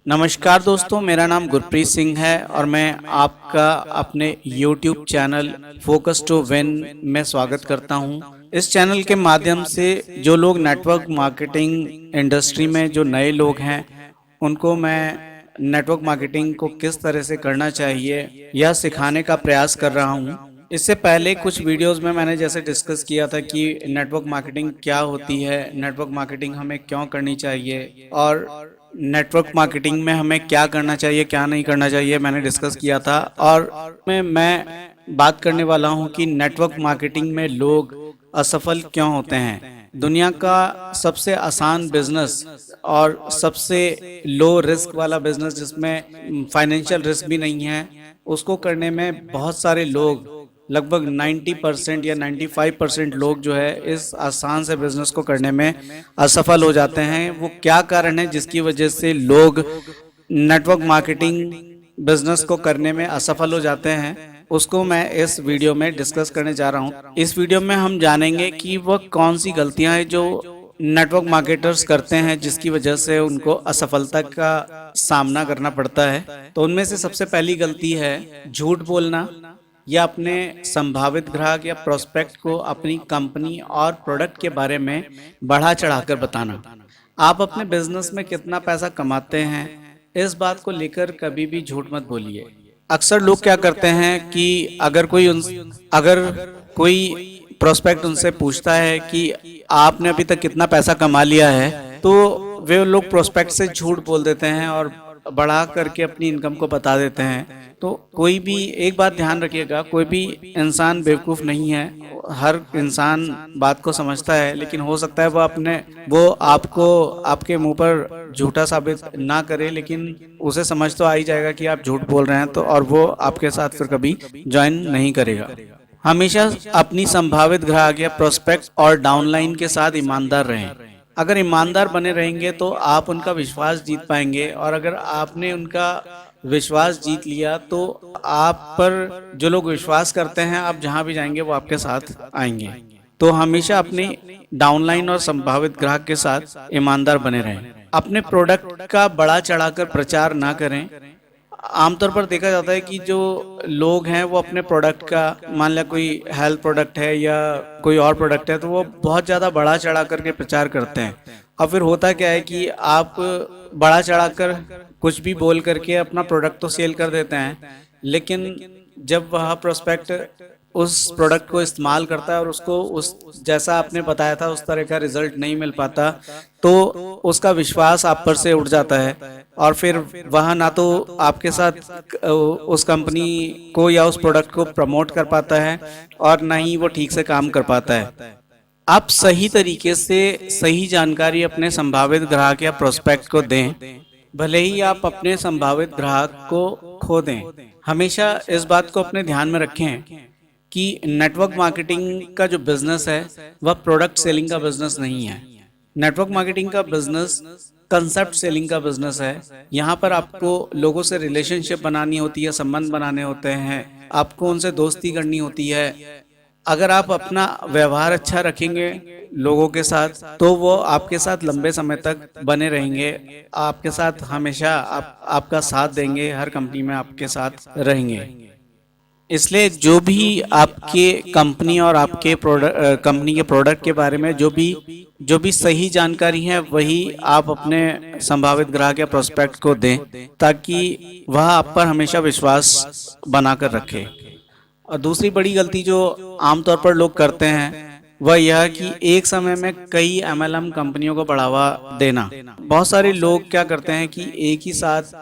नमस्कार दोस्तों, मेरा नाम गुरप्रीत सिंह है और मैं आपका अपने YouTube channel focus to win में स्वागत करता हूं। इस चैनल के माध्यम से जो लोग नेटवर्क मार्केटिंग इंडस्ट्री में जो नए लोग हैं उनको मैं नेटवर्क मार्केटिंग को किस तरह से करना चाहिए यह सिखाने का प्रयास कर रहा हूं। इससे पहले कुछ वीडियोस में मैंने जैसे डिस्कस किया था कि नेटवर्क मार्केटिंग क्या होती है, नेटवर्क मार्केटिंग हमें क्यों करनी चाहिए और नेटवर्क मार्केटिंग में हमें क्या करना चाहिए क्या नहीं करना चाहिए, मैंने डिस्कस किया था। और मैं बात करने वाला हूं कि नेटवर्क मार्केटिंग में लोग असफल क्यों होते हैं। दुनिया का सबसे आसान बिजनेस और सबसे लो रिस्क वाला बिजनेस जिसमें फाइनेंशियल रिस्क भी नहीं है, उसको करने में बहुत सारे लोग लगभग 90% या 95% लोग जो है इस आसान से बिजनेस को करने में असफल हो जाते हैं। वो क्या कारण है जिसकी वजह से लोग नेटवर्क मार्केटिंग बिजनेस को करने में असफल हो जाते हैं, उसको मैं इस वीडियो में डिस्कस करने जा रहा हूं। इस वीडियो में हम जानेंगे कि वह कौन सी गलतियां हैं जो नेटवर्क मार्केटर्स करते हैं जिसकी वजह से उनको असफलता का सामना करना पड़ता है। तो उनमें से सबसे पहली गलती है झूठ बोलना या अपने संभावित ग्राहक या प्रोस्पेक्ट को अपनी कंपनी और प्रोडक्ट के बारे में बढ़ा चढ़ाकर बताना। आप अपने बिजनेस में कितना पैसा कमाते हैं, इस बात को लेकर कभी भी झूठ मत बोलिए। अक्सर लोग क्या करते हैं कि अगर कोई प्रोस्पेक्ट उनसे पूछता है कि आपने अभी तक कितना पैसा कमा लिया है, तो वे लोग प्रोस्पेक्ट से झूठ बोल देते हैं और बढ़ा करके अपनी इनकम को बता देते हैं। तो कोई भी एक बात ध्यान रखिएगा, कोई भी इंसान बेवकूफ़ नहीं है, हर इंसान बात को समझता है, लेकिन हो सकता है वो आपको आपके मुंह पर झूठा साबित ना करे, लेकिन उसे समझ तो आ ही जाएगा कि आप झूठ बोल रहे हैं, तो और वो आपके साथ फिर कभी ज्वाइन नहीं करेगा। हमेशा अपनी संभावित ग्राहक या प्रोस्पेक्ट और डाउनलाइन के साथ ईमानदार रहें। अगर ईमानदार बने रहेंगे तो आप उनका विश्वास जीत पाएंगे, और अगर आपने उनका विश्वास जीत लिया तो आप पर जो लोग विश्वास करते हैं, आप जहां भी जाएंगे वो आपके साथ आएंगे। तो हमेशा अपने डाउनलाइन और संभावित ग्राहक के साथ ईमानदार बने रहें। अपने प्रोडक्ट का बड़ा चढ़ाकर प्रचार ना करें। आमतौर पर देखा जाता है कि जो लोग हैं वो अपने प्रोडक्ट का, मान लिया कोई हेल्थ प्रोडक्ट है या कोई और प्रोडक्ट है, तो वो बहुत ज़्यादा बढ़ा चढ़ा करके प्रचार करते हैं। और फिर होता क्या है कि आप बढ़ा चढ़ा कर कुछ भी बोल करके अपना प्रोडक्ट तो सेल कर देते हैं, लेकिन जब वह प्रोस्पेक्ट उस प्रोडक्ट को इस्तेमाल करता है और उसको उस जैसा आपने बताया था उस तरह का रिजल्ट नहीं मिल पाता, तो उसका विश्वास आप पर से उठ जाता है और फिर वह ना तो आपके साथ उस कंपनी को या उस प्रोडक्ट को प्रमोट कर पाता है और ना ही वो ठीक से काम कर पाता है। आप सही तरीके से सही जानकारी अपने संभावित ग्राहक या प्रोस्पेक्ट को दें, भले ही आप अपने संभावित ग्राहक को खो दें। हमेशा इस बात को अपने ध्यान में रखें कि नेटवर्क मार्केटिंग का जो बिजनेस है वह प्रोडक्ट सेलिंग का बिजनेस नहीं है। नेटवर्क मार्केटिंग का बिजनेस कंसेप्ट सेलिंग का बिजनेस है। यहाँ पर आपको लोगों से रिलेशनशिप बनानी होती है, संबंध बनाने होते हैं, आपको उनसे दोस्ती करनी होती है। अगर आप अपना व्यवहार अच्छा रखेंगे लोगों के साथ, तो वो आपके साथ लंबे समय तक बने रहेंगे, आपके साथ हमेशा आपका साथ देंगे, हर कंपनी में आपके साथ रहेंगे। इसलिए जो भी आपके कंपनी और आपके कंपनी के प्रोडक्ट के बारे में जो भी सही जानकारी है वही आप अपने संभावित ग्राहक या प्रोस्पेक्ट को दें, ताकि वह आप पर हमेशा विश्वास बनाकर रखे। और दूसरी बड़ी गलती जो आमतौर पर लोग करते हैं वह यह कि एक समय में कई MLM कंपनियों को बढ़ावा देना। बहुत सारे लोग क्या करते हैं कि एक ही साथ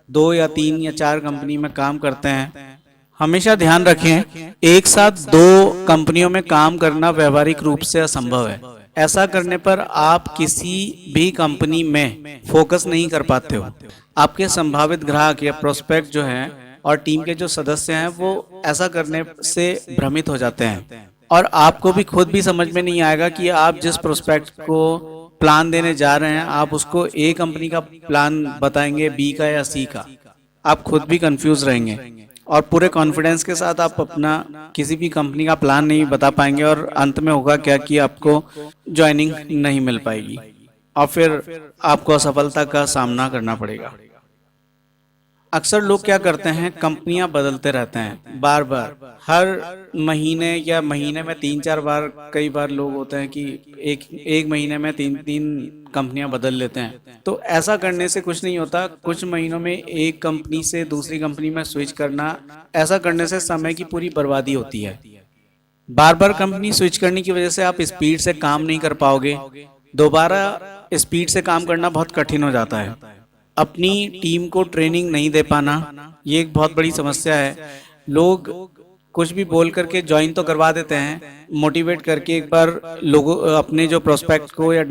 2 या 3 या 4 कंपनी में काम करते हैं। हमेशा ध्यान रखें, एक साथ 2 कंपनियों में काम करना व्यवहारिक रूप से असंभव है। ऐसा करने पर आप किसी भी कंपनी में फोकस नहीं कर पाते हो। आपके संभावित ग्राहक या प्रोस्पेक्ट जो हैं और टीम के जो सदस्य हैं वो ऐसा करने से भ्रमित हो जाते हैं, और आपको भी खुद भी समझ में नहीं आएगा कि आप जिस प्रोस्पेक्ट को प्लान देने जा रहे हैं आप उसको A कंपनी का प्लान बताएंगे, B का या C का। आप खुद भी कंफ्यूज रहेंगे और पूरे कॉन्फिडेंस के साथ आप अपना किसी भी कंपनी का प्लान नहीं बता पाएंगे, और अंत में होगा क्या कि आपको ज्वाइनिंग नहीं मिल पाएगी और फिर आपको असफलता का सामना करना पड़ेगा। अक्सर लोग क्या करते हैं, कंपनियां बदलते रहते हैं बार बार, हर महीने या महीने में 3-4 बार, कई बार लोग होते हैं कि एक एक महीने में 3-3 कंपनियां बदल लेते हैं। तो ऐसा करने से कुछ नहीं होता, कुछ महीनों में एक कंपनी से दूसरी कंपनी में स्विच करना, ऐसा करने से समय की पूरी बर्बादी होती है। बार बार कंपनी स्विच करने की वजह से आप स्पीड से काम नहीं कर पाओगे, दोबारा स्पीड से काम करना बहुत कठिन हो जाता है। अपनी टीम को ट्रेनिंग नहीं दे पाना, ये एक बहुत बड़ी समस्या है। लोग कुछ भी बोल करके ज्वाइन तो करवा देते हैं, मोटिवेट करके एक बार लोगों अपने जो प्रोस्पेक्ट को या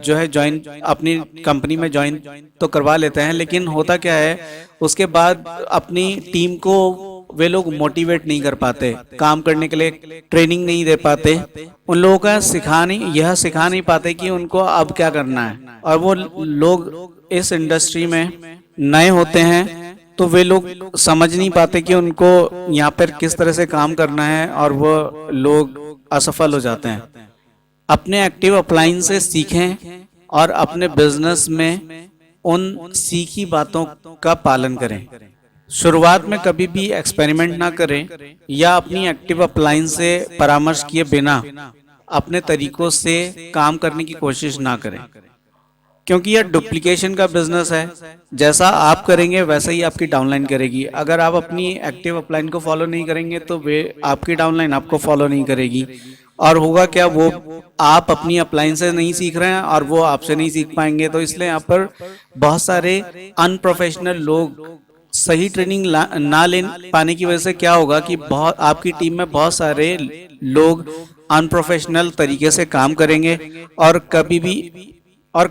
जो है ज्वाइन अपनी कंपनी में ज्वाइन तो करवा लेते हैं, लेकिन होता क्या है उसके बाद अपनी टीम को वे लोग मोटिवेट नहीं कर पाते, काम करने के लिए ट्रेनिंग नहीं दे पाते, उन लोगों का यह सिखा नहीं पाते कि उनको अब क्या करना है। और वो लोग इस इंडस्ट्री में नए होते हैं तो वे लोग समझ नहीं पाते कि उनको यहाँ पर किस तरह से काम करना है, और वो लोग असफल हो जाते हैं। अपने एक्टिव अपलाइन से सीखें और अपने बिजनेस में उन सीखी बातों का पालन करें। शुरुआत में कभी भी एक्सपेरिमेंट ना करें या अपनी एक्टिव अपलाइन से परामर्श किए बिना अपने तरीकों से काम करने की कोशिश ना करें, क्योंकि यह डुप्लीकेशन का बिजनेस है। जैसा आप करेंगे वैसा ही आपकी डाउनलाइन करेगी। अगर आप अपनी एक्टिव अपलाइन को फॉलो नहीं करेंगे तो वे आपकी डाउनलाइन आपको फॉलो नहीं करेगी, और होगा क्या, वो आप अपनी अपलाइन से नहीं सीख रहे हैं और वो आपसे नहीं सीख पाएंगे। तो इसलिए यहाँ पर बहुत सारे अनप्रोफेशनल लोग सही ट्रेनिंग ना ले पाने की वजह से क्या होगा कि बहुत आपकी टीम में बहुत सारे लोग अनप्रोफेशनल तरीके से काम करेंगे, और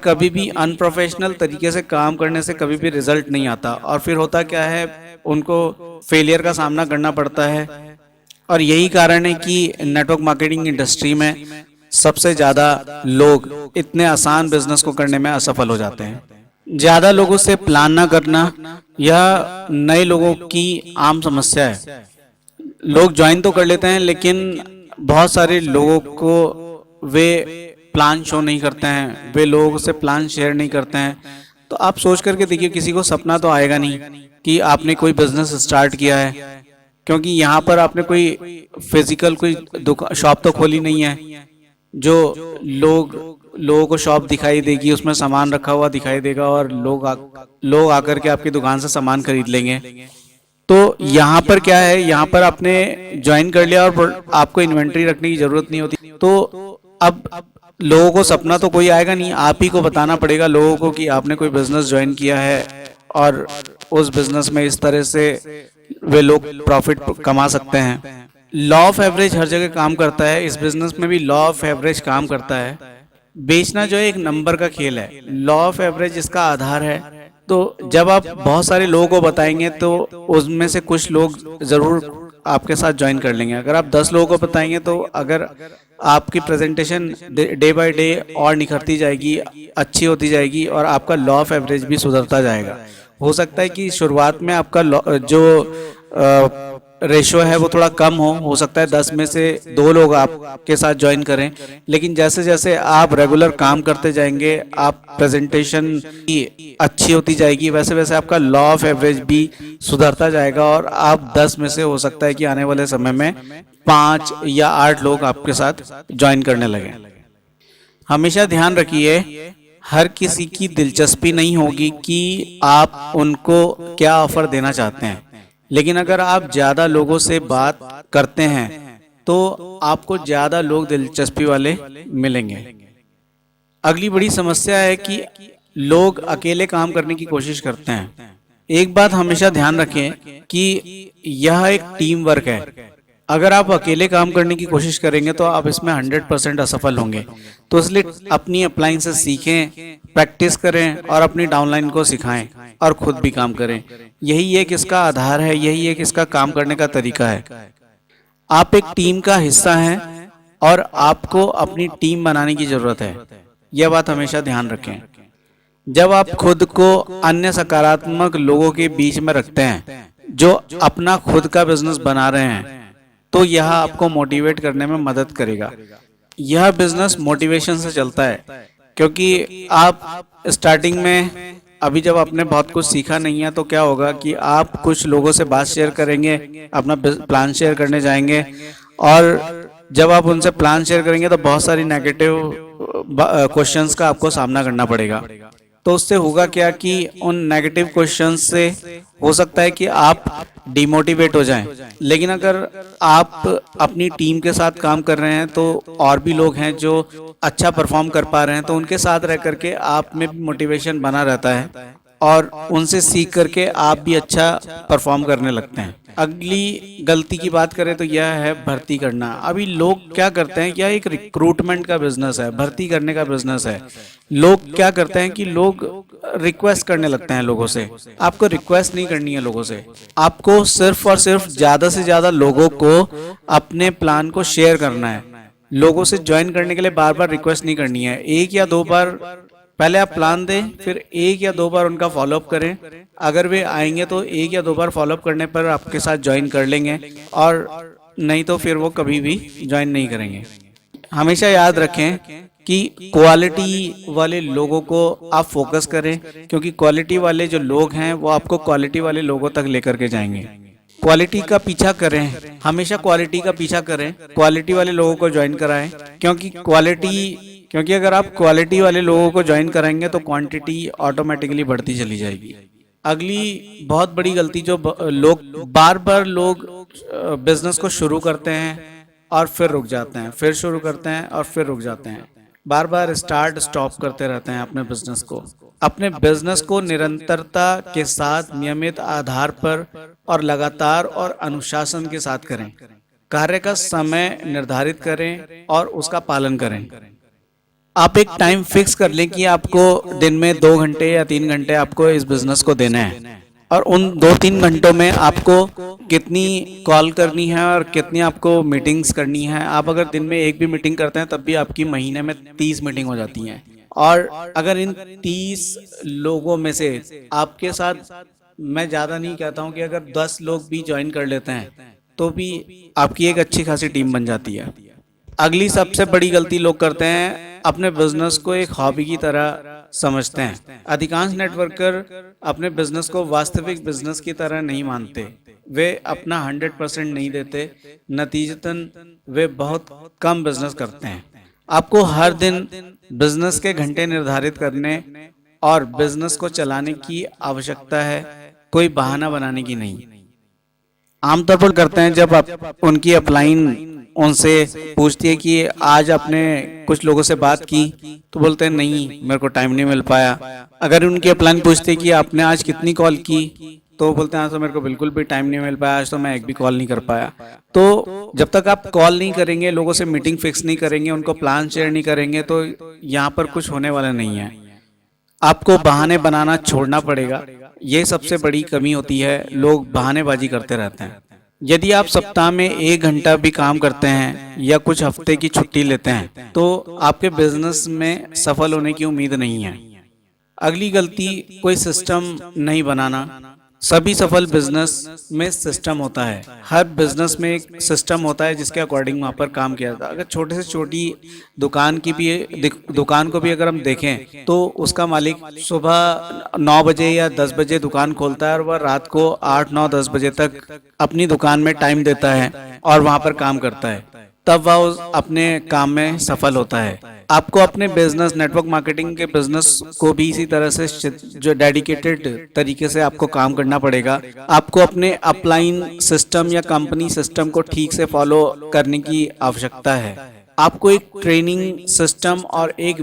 कभी भी अनप्रोफेशनल तरीके से काम करने से कभी भी रिजल्ट नहीं आता, और फिर होता क्या है, उनको फेलियर का सामना करना पड़ता है। और यही कारण है कि नेटवर्क मार्केटिंग इंडस्ट्री में सबसे ज़्यादा लोग इतने आसान बिजनेस को करने में असफल हो जाते हैं। ज़्यादा लोगों से प्लान ना करना, यह नए लोगों की आम समस्या है। लोग ज्वाइन तो कर लेते हैं, लेकिन बहुत सारे लोगों को वे प्लान शो नहीं करते हैं, वे लोगों से प्लान शेयर नहीं करते हैं। तो आप सोच करके देखिए, किसी को सपना तो आएगा नहीं कि आपने कोई बिजनेस स्टार्ट किया है, क्योंकि यहाँ पर आपने कोई फिजिकल कोई दुकान शॉप तो खोली नहीं है जो लोगों को शॉप दिखाई देगी, उसमें सामान रखा हुआ दिखाई देगा और लोग आकर के आपकी दुकान से सामान खरीद लेंगे। तो यहाँ पर क्या है, यहाँ पर आपने ज्वाइन कर लिया और आपको इन्वेंट्री रखने की जरूरत नहीं होती। तो अब लोगों को सपना तो कोई आएगा नहीं, आप ही को बताना पड़ेगा लोगों को कि आपने कोई बिजनेस ज्वाइन किया है और उस बिजनेस में इस तरह से वे लोग प्रॉफिट कमा सकते हैं। लॉ ऑफ एवरेज हर जगह काम करता है, इस बिजनेस में भी लॉ ऑफ एवरेज काम करता है। बेचना जो है एक नंबर का खेल है, लॉ ऑफ एवरेज इसका आधार है। तो जब आप बहुत सारे लोगों को बताएंगे तो उसमें से कुछ लोग जरूर आपके साथ ज्वाइन कर लेंगे। अगर आप 10 लोगों को बताएंगे तो अगर आपकी प्रेजेंटेशन डे बाय डे और निखरती जाएगी, अच्छी होती जाएगी, और आपका लॉ ऑफ एवरेज भी सुधरता जाएगा। हो सकता है कि शुरुआत में आपका जो रेशो है वो थोड़ा कम हो सकता है 10 में से 2 लोग आपके साथ ज्वाइन करें, लेकिन जैसे जैसे आप रेगुलर काम करते जाएंगे, आप प्रेजेंटेशन की अच्छी होती जाएगी, वैसे वैसे आपका लॉ ऑफ एवरेज भी सुधरता जाएगा, और आप 10 में से हो सकता है कि आने वाले समय में 5 या 8 लोग आपके साथ ज्वाइन करने लगे। हमेशा ध्यान रखिए, हर किसी की दिलचस्पी नहीं होगी कि आप उनको क्या ऑफर देना चाहते हैं, लेकिन अगर आप ज्यादा लोगों से बात करते हैं तो आपको ज्यादा लोग दिलचस्पी वाले मिलेंगे। अगली बड़ी समस्या है कि लोग अकेले काम करने की कोशिश करते हैं। एक बात हमेशा ध्यान रखें कि यह एक टीम वर्क है। अगर आप अकेले काम करने की कोशिश करेंगे तो आप इसमें 100% असफल होंगे। तो इसलिए अपनी अपलाइन से सीखें, प्रैक्टिस करें और अपनी डाउनलाइन को सिखाएं और खुद भी काम करें। यही एक इसका आधार है, यही एक इसका काम करने का तरीका है। आप एक टीम का हिस्सा हैं और आपको अपनी टीम बनाने की जरूरत है। यह बात हमेशा ध्यान रखें। जब आप खुद को अन्य सकारात्मक लोगों के बीच में रखते हैं जो अपना खुद का बिजनेस बना रहे हैं, तो यह आपको मोटिवेट करने में मदद करेगा। यह बिजनेस मोटिवेशन से चलता है, क्योंकि आप स्टार्टिंग में अभी जब आपने बहुत कुछ सीखा नहीं है तो क्या होगा कि आप कुछ लोगों से बात शेयर करेंगे, अपना प्लान शेयर करने जाएंगे, और जब आप उनसे प्लान शेयर करेंगे तो बहुत सारी नेगेटिव क्वेश्चंस का आपको सामना करना पड़ेगा। तो उससे होगा क्या कि उन नेगेटिव क्वेश्चंस से हो सकता है कि आप डिमोटिवेट हो जाएं। लेकिन अगर आप अपनी टीम के साथ काम कर रहे हैं तो और भी लोग हैं जो अच्छा परफॉर्म कर पा रहे हैं, तो उनके साथ रह करके आप में भी मोटिवेशन बना रहता है और उनसे सीख करके आप भी अच्छा परफॉर्म करने लगते हैं। अगली गलती की बात करें तो यह है भर्ती करना। अभी लोग क्या करते हैं, यह एक रिक्रूटमेंट का बिजनेस है, भर्ती करने का बिजनेस है। लोग क्या करते हैं कि लोग रिक्वेस्ट करने लगते हैं लोगों से। आपको रिक्वेस्ट नहीं करनी है लोगों से, आपको सिर्फ और सिर्फ ज्यादा से ज्यादा लोगों को अपने प्लान को शेयर करना है। लोगों से ज्वाइन करने के लिए बार बार रिक्वेस्ट नहीं करनी है। एक या दो बार पहले आप प्लान दें, फिर एक या दो बार उनका फॉलोअप करें। अगर वे आएंगे तो एक या दो बार फॉलोअप करने पर आपके साथ ज्वाइन कर लेंगे, और नहीं तो फिर वो कभी भी ज्वाइन नहीं करेंगे। हमेशा याद रखें कि क्वालिटी वाले लोगों को आप फोकस करें, क्योंकि क्वालिटी वाले जो लोग हैं वो आपको क्वालिटी वाले लोगों तक लेकर के जाएंगे। क्वालिटी का पीछा करें, हमेशा क्वालिटी का पीछा करें, क्वालिटी वाले लोगों को ज्वाइन कराएं, क्योंकि अगर आप क्वालिटी वाले लोगों को ज्वाइन कराएंगे तो क्वांटिटी ऑटोमेटिकली बढ़ती चली जाएगी। अगली बहुत बड़ी गलती जो बार बार लोग बिजनेस को शुरू करते हैं और फिर रुक जाते हैं, फिर शुरू करते हैं और फिर रुक जाते हैं, बार बार स्टार्ट स्टॉप करते रहते हैं अपने बिजनेस को। अपने बिजनेस को निरंतरता के साथ, नियमित आधार पर और लगातार और अनुशासन के साथ करें। कार्य का समय निर्धारित करें और उसका पालन करें। आप एक टाइम फिक्स कर लें कि आपको दिन में 2 घंटे या 3 घंटे आपको इस बिजनेस को देना है, और उन 2-3 घंटों में आपको कितनी कॉल करनी है और कितनी आपको मीटिंग्स करनी है। आप अगर दिन में एक भी मीटिंग करते हैं तब भी आपकी महीने में 30 मीटिंग हो जाती हैं। और अगर इन 30 लोगों में से आपके साथ, मैं ज़्यादा नहीं कहता हूँ कि अगर 10 लोग भी ज्वाइन कर लेते हैं तो भी आपकी एक अच्छी खासी टीम बन जाती है। अगली सबसे बड़ी गलती लोग करते हैं, अपने बिजनेस को एक हॉबी की तरह समझते हैं। अधिकांश नेटवर्कर अपने बिजनेस को वास्तविक बिजनेस की तरह नहीं मानते। वे अपना 100% नहीं देते, नतीजतन वे बहुत कम बिजनेस करते हैं। आपको हर दिन बिजनेस के घंटे निर्धारित करने और बिजनेस को चलाने की आवश्यकता है, कोई बहाना बनाने की नहीं। आमतौर पर करते हैं जब आप उनकी अपलाइन उनसे पूछती है कि आज आपने कुछ लोगों से बात की, तो बोलते हैं नहीं, मेरे को टाइम नहीं मिल पाया। अगर उनकी अपलाइन पूछती है कि आपने आज कितनी कॉल की, तो बोलते हैं आज तो मेरे को बिल्कुल भी टाइम नहीं मिल पाया, आज तो मैं एक भी कॉल नहीं कर पाया। तो जब तक आप कॉल नहीं करेंगे, लोगों से मीटिंग फिक्स नहीं करेंगे, उनको प्लान शेयर नहीं करेंगे, तो यहाँ पर कुछ होने वाला नहीं है। आपको बहाने बनाना छोड़ना पड़ेगा। ये सबसे बड़ी कमी होती है, लोग बहानेबाजी करते रहते हैं। यदि आप सप्ताह में 1 घंटा भी काम करते हैं या कुछ हफ्ते की छुट्टी लेते हैं तो आपके बिजनेस में सफल होने की उम्मीद नहीं है। अगली गलती, कोई सिस्टम नहीं बनाना। सभी सफल बिजनेस में सिस्टम होता है। हर बिजनेस में एक सिस्टम होता है जिसके अकॉर्डिंग वहाँ पर काम किया जाता है। अगर छोटे से छोटी दुकान को भी अगर हम देखें तो उसका मालिक सुबह 9 बजे या 10 बजे दुकान खोलता है और वह रात को 8, 9, 10 बजे तक अपनी दुकान में टाइम देता है और वहाँ पर काम करता है, तब वह अपने काम में सफल होता है। आपको अपने बिजनेस, नेटवर्क मार्केटिंग के बिजनेस को भी इसी तरह से जो डेडिकेटेड तरीके से आपको काम करना पड़ेगा। आपको अपने अपलाइन सिस्टम या कंपनी सिस्टम को ठीक से फॉलो करने की आवश्यकता है। आपको एक ट्रेनिंग सिस्टम और एक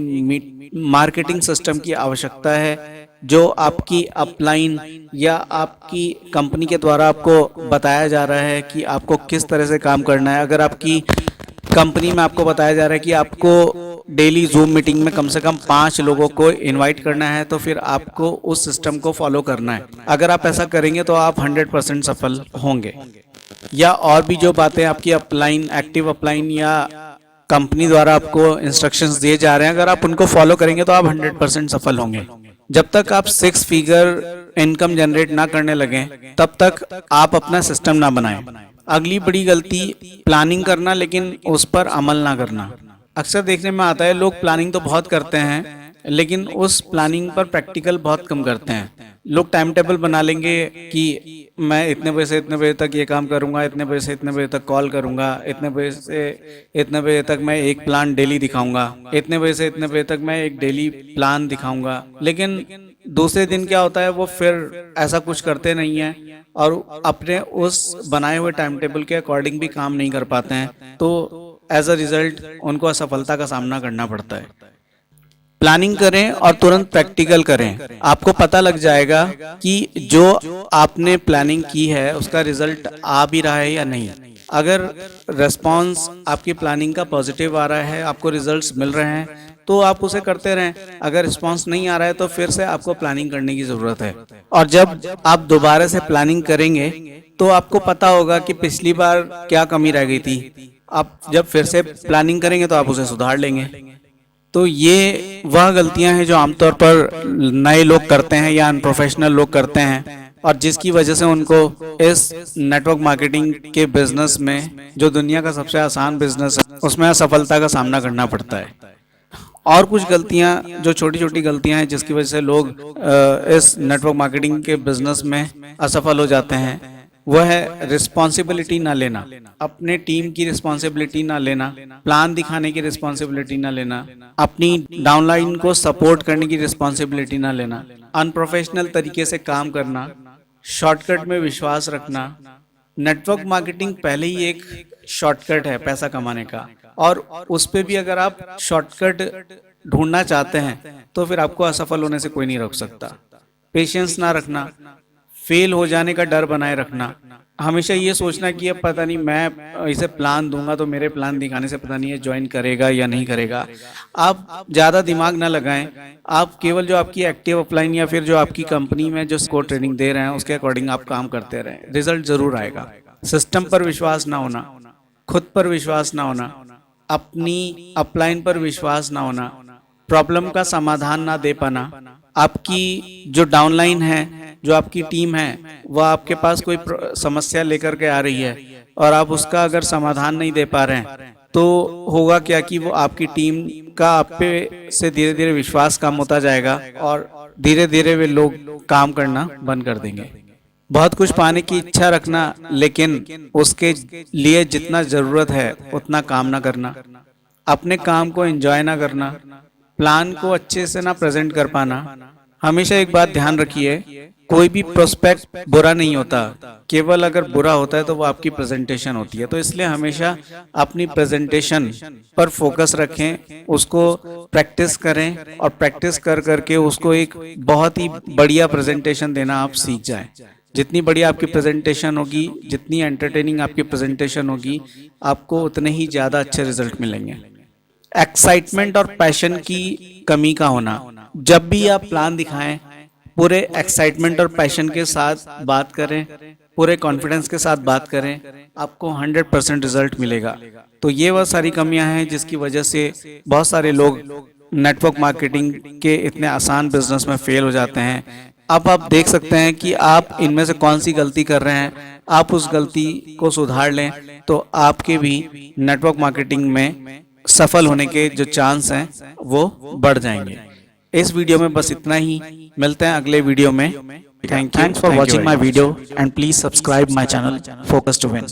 मार्केटिंग सिस्टम की आवश्यकता है जो आपकी अपलाइन या आपकी कंपनी के द्वारा आपको बताया जा रहा है कि आपको किस तरह से काम करना है। अगर आपकी कंपनी में आपको बताया जा रहा है कि आपको डेली जूम मीटिंग में कम से कम 5 लोगों को इनवाइट करना है, तो फिर आपको उस सिस्टम को फॉलो करना है। अगर आप ऐसा करेंगे तो आप 100% सफल होंगे। या और भी जो बातें आपकी अपलाइन, एक्टिव अपलाइन या कंपनी द्वारा आपको इंस्ट्रक्शंस दिए जा रहे हैं, अगर आप उनको फॉलो करेंगे तो आप 100% सफल होंगे। जब तक आप 6 फिगर इनकम जनरेट ना करने लगें तब तक आप अपना सिस्टम ना बनाएं। अगली बड़ी गलती, प्लानिंग करना लेकिन उस पर अमल ना करना। अक्सर देखने में आता है लोग प्लानिंग तो बहुत करते हैं लेकिन उस प्लानिंग पर प्रैक्टिकल बहुत कम करते हैं। लोग टाइम टेबल बना लेंगे कि मैं इतने बजे से इतने बजे तक ये काम करूंगा, इतने बजे से इतने बजे तक कॉल करूंगा, इतने बजे से इतने बजे तक मैं एक प्लान डेली दिखाऊंगा, इतने बजे से इतने बजे तक मैं एक डेली प्लान दिखाऊंगा। लेकिन दूसरे दिन क्या होता है, वो फिर ऐसा कुछ करते नहीं है और अपने उस बनाए हुए टाइम टेबल के अकॉर्डिंग भी काम नहीं कर पाते हैं। तो एज अ रिजल्ट उनको असफलता का सामना करना पड़ता है। प्लानिंग करें और तुरंत प्रैक्टिकल करें। आपको पता लग जाएगा कि जो आपने प्लानिंग की है उसका रिजल्ट आ भी रहा है या नहीं। अगर रिस्पॉन्स आपकी प्लानिंग का पॉजिटिव आ रहा है, आपको रिजल्ट्स मिल रहे हैं, तो आप उसे करते रहें। अगर रिस्पॉन्स नहीं आ रहा है तो फिर से आपको प्लानिंग करने की ज़रूरत है। और जब आप दोबारा से प्लानिंग करेंगे तो आपको पता होगा कि पिछली बार क्या कमी रह गई थी। आप जब फिर से प्लानिंग करेंगे तो आप उसे सुधार लेंगे। तो ये वह गलतियां हैं जो आमतौर पर नए लोग करते हैं या अनप्रोफेशनल लोग करते हैं, और जिसकी वजह से उनको इस नेटवर्क मार्केटिंग के बिजनेस में, जो दुनिया का सबसे आसान बिजनेस है, उसमें असफलता का सामना करना पड़ता है। और कुछ गलतियां जो छोटी छोटी गलतियां हैं जिसकी वजह से लोग इस नेटवर्क मार्केटिंग के बिजनेस में असफल हो जाते हैं, वह है रिस्पॉन्सिबिलिटी ना लेना, अपने टीम की रिस्पॉन्सिबिलिटी ना लेना, प्लान दिखाने की रिस्पॉन्सिबिलिटी ना लेना, अपनी डाउनलाइन को सपोर्ट करने की रिस्पॉन्सिबिलिटी ना लेना, अनप्रोफेशनल तरीके से काम करना, शॉर्टकट में विश्वास रखना। नेटवर्क मार्केटिंग पहले ही एक शॉर्टकट है पैसा कमाने का, और उस पे भी अगर आप शॉर्टकट ढूंढना चाहते हैं तो फिर आपको असफल होने से कोई नहीं रोक सकता। पेशेंस ना रखना, फेल हो जाने का डर बनाए रखना, हमेशा ये सोचना कि अब पता नहीं मैं इसे प्लान दूंगा तो मेरे प्लान दिखाने से पता नहीं ये ज्वाइन करेगा या नहीं करेगा। आप ज़्यादा दिमाग ना लगाएं, आप केवल जो आपकी एक्टिव अपलाइन या फिर जो आपकी कंपनी में जो स्कोर ट्रेनिंग दे रहे हैं उसके अकॉर्डिंग आप काम करते रहें, रिजल्ट जरूर आएगा। सिस्टम पर विश्वास ना होना, खुद पर विश्वास ना होना, अपनी अपलाइन पर विश्वास ना होना, प्रॉब्लम का समाधान ना दे पाना, आपकी जो डाउनलाइन है, जो आपकी टीम है, वह आपके पास कोई समस्या लेकर के आ रही है और आप उसका अगर समाधान नहीं दे पा रहे हैं तो होगा क्या कि वो आपकी टीम का आप पे से धीरे धीरे विश्वास कम होता जाएगा और धीरे धीरे वे लोग काम करना बंद कर देंगे। बहुत कुछ पाने की इच्छा रखना, लेकिन उसके लिए जितना जरूरत है उतना काम ना करना, अपने काम को एंजॉय ना करना, प्लान को अच्छे से ना प्रेजेंट कर पाना। हमेशा एक बात ध्यान रखिए, कोई भी प्रोस्पेक्ट बुरा नहीं होता, केवल अगर बुरा होता है तो वो आपकी प्रेजेंटेशन होती है। तो इसलिए हमेशा अपनी प्रेजेंटेशन पर फोकस रखें, उसको प्रैक्टिस करें और प्रैक्टिस कर करके उसको एक बहुत ही बढ़िया प्रेजेंटेशन देना आप सीख जाएं। जितनी बढ़िया आपकी प्रेजेंटेशन होगी, जितनी एंटरटेनिंग आपकी प्रेजेंटेशन होगी, आपको उतने ही ज़्यादा अच्छे रिजल्ट मिलेंगे। एक्साइटमेंट और पैशन की कमी का होना, जब भी आप प्लान दिखाएं पूरे एक्साइटमेंट और पैशन के साथ बात करें, पूरे कॉन्फिडेंस के साथ बात करें, आपको 100% रिजल्ट मिलेगा। तो ये वह सारी कमियां हैं जिसकी वजह से बहुत सारे लोग नेटवर्क मार्केटिंग के इतने आसान बिजनेस में फेल हो जाते हैं। अब आप देख सकते हैं कि आप इनमें से कौन सी गलती कर रहे हैं, आप उस गलती को सुधार लें तो आपके भी नेटवर्क मार्केटिंग में सफल होने के जो चांस हैं वो बढ़ जाएंगे। इस वीडियो में बस इतना ही, मिलते हैं अगले वीडियो में। Thanks for watching my video and please subscribe my channel focus to win.